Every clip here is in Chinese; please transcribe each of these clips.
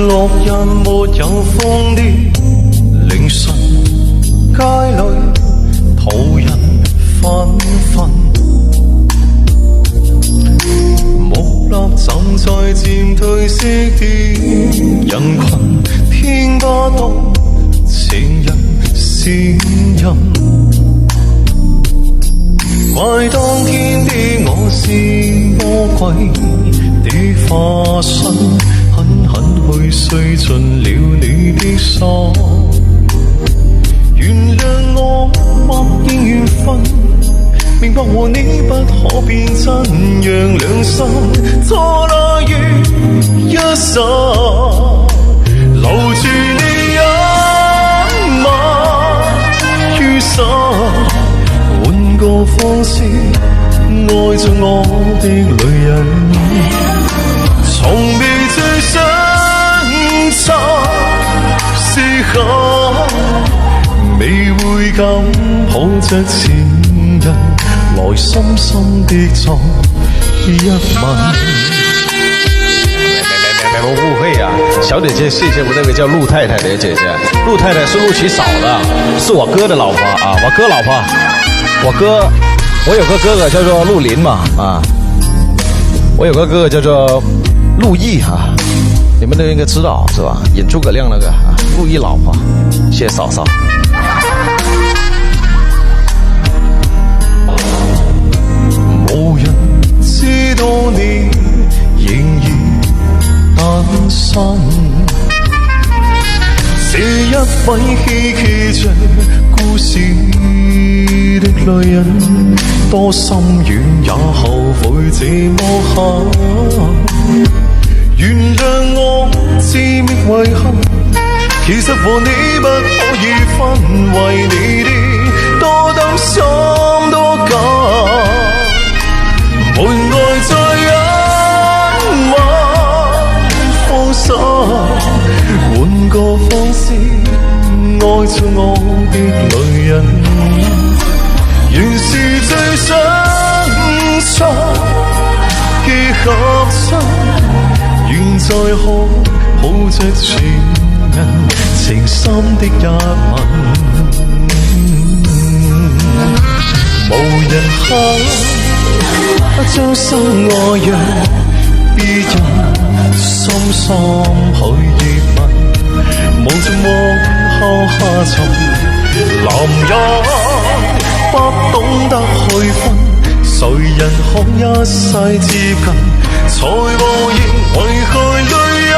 落日沒有風的凌晨，街裏途人紛紛，木立站在漸褪色的人群，聽不到情人聲音。怪當天的我是魔鬼的化身，狠狠去碎盡了你的心，原諒我默認緣分，明白和你不可變真，讓兩心錯落於一生，留住你一晚於心，換個方式愛着我的女人，從未最想錯時候，未會敢抱着前人來深深的作一吻。我誤會啊，小姐姐，謝謝我那個叫陸太太的姐姐，陸太太是陸琪嫂的，是我哥的老婆啊，我哥老婆，我有個哥哥叫做陸林嘛啊，我有個哥哥叫做陸毅哈，你們都應該知道是吧？演諸葛亮那個啊，陸毅老婆，謝謝嫂嫂。無人知道你仍然單身，這一位希冀着故事的女人，多心軟也後悔這麼狠，原諒我致命遺憾，其實和你不可以分，為你的多擔心多緊，門外再一晚放手，換個方式愛着我的女人，原是最想錯結合親，願再可抱着情人情深的一吻，無人肯將心愛讓別人深深去熱吻，無盡往後下沉，男人不懂得去分，誰人可一世接近，才無言為害女人。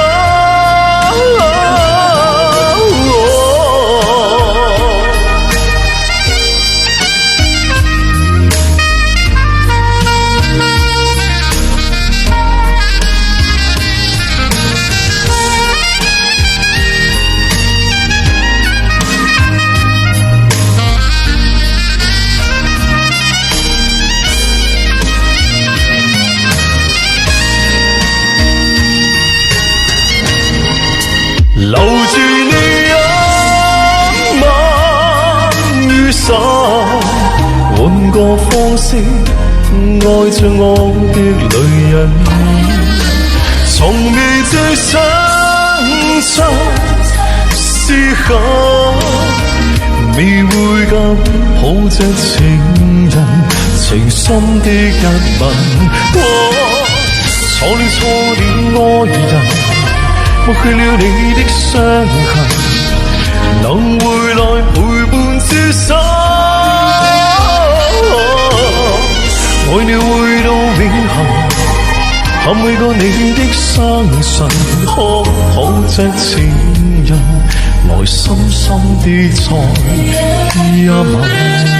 留住你一晚於手，換個方式愛着我的女人，從未最想錯時候，未會敢抱着情人情深的一吻，錯了愛人，抹去了你的傷痕，能回來陪伴至深，愛了會到永恆，含每個你的生辰，可抱着情人來深深地再一吻。